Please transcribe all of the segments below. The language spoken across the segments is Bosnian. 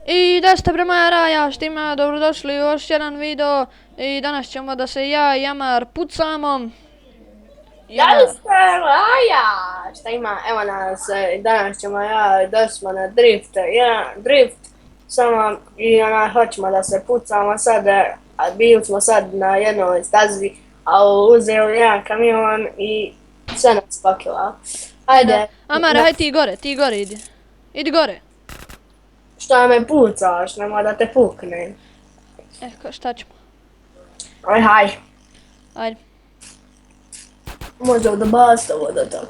I da ste prema ja štima, dobrodošli u još jedan video i danas ćemo da se ja i Jamar pucamo. Da li ste Raja? Šta ima? Evo nas, danas ćemo došli smo na drift, samo i hoćemo da se pucamo sad, a bili smo sad na jednoj stazi, a uzeo jedan kamion i sve nas spakila. Ajde. Amar, hajde ti gore idi. Idi gore. Šta me pucaš, nema da te puknem. Šta ćemo? Haj. Ajde. Možda da basta voda tako.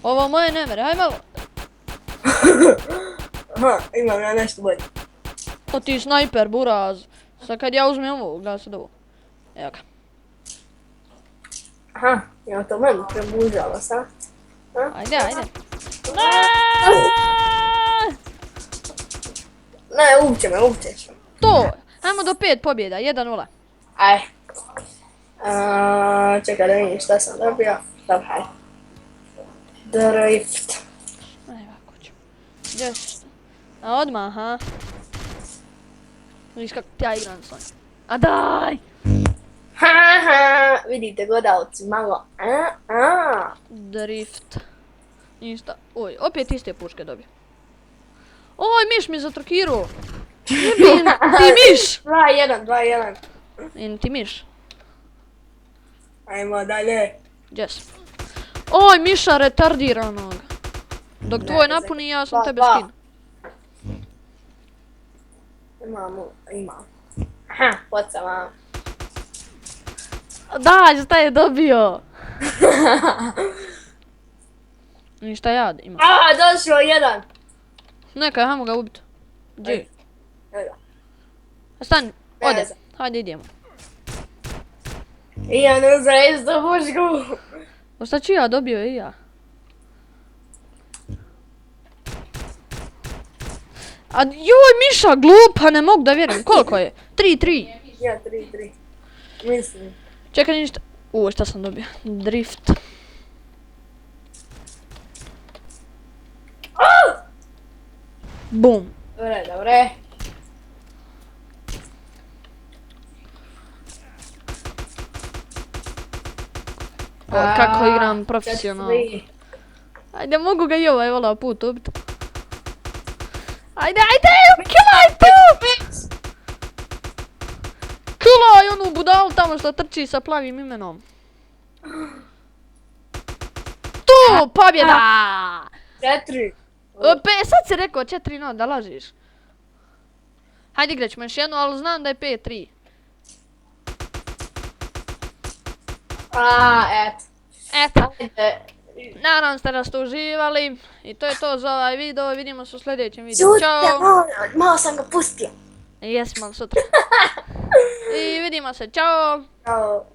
Ovo moje ne mere, hajde malo. Aha, imam ja nešto bolje. O ti snajper, buraz. Sad kad ja uzmem ovo, gledaj sad ovo. Evo ga. Aha, ja to meni prebužala sad. Ajde. Ne, uopćeš me. To! Ajmo do 5 pobjeda, 1-0. Aj. Čekaj da vidim šta sam dobio. Dobro, hajde. Drift. Aj, ovako ću. Gdje si? A odmah, ha? Vidiš kako ja igram s ovim. A daj! Haha, vidite gledalci malo. Drift. Ništa. Oj, opet iste puške dobio. Oj, miš mi zatrkirao. Jebin, ti miš! 2-1. Ti miš. Ajmo dalje. Gdje si? Oj, miša retardiranog. Dok tvoj napuni, ja sam tebe skinu. Imam. Aha, poca vam. Daj, šta je dobio? Ništa ja imam. Došao jedan. Neka, hajmo ga ubiti. Gdje? Evo ga. Stani, ode. znam. Hajde idemo. I ja ne znam isto pušku. O šta ću ja dobio i ja? A joj, miša glupa, ne mogu da vjerujem. Koliko je? 3-3. Ja 3-3. Mislim. Čekaj ništa. Šta sam dobio? Drift. Bum. Dobre. Kako igram profesionalno. Ajde, mogu ga i ovaj volao put ubiti. Ajde, kilaj tu! Kilaj onu budalu tamo što trči sa plavim imenom. Tu, pobjeda! 4. Sad si rekao 4-0, da lažiš. Hajde igrat ćemo još jednu, ali znam da je 5-3. Eto. Nadam se da ste uživali i to je to za ovaj video, vidimo se u sljedećem videu. Ćao! Malo sam ga pustio. Jesmo sutra. I vidimo se, čao! Ćao.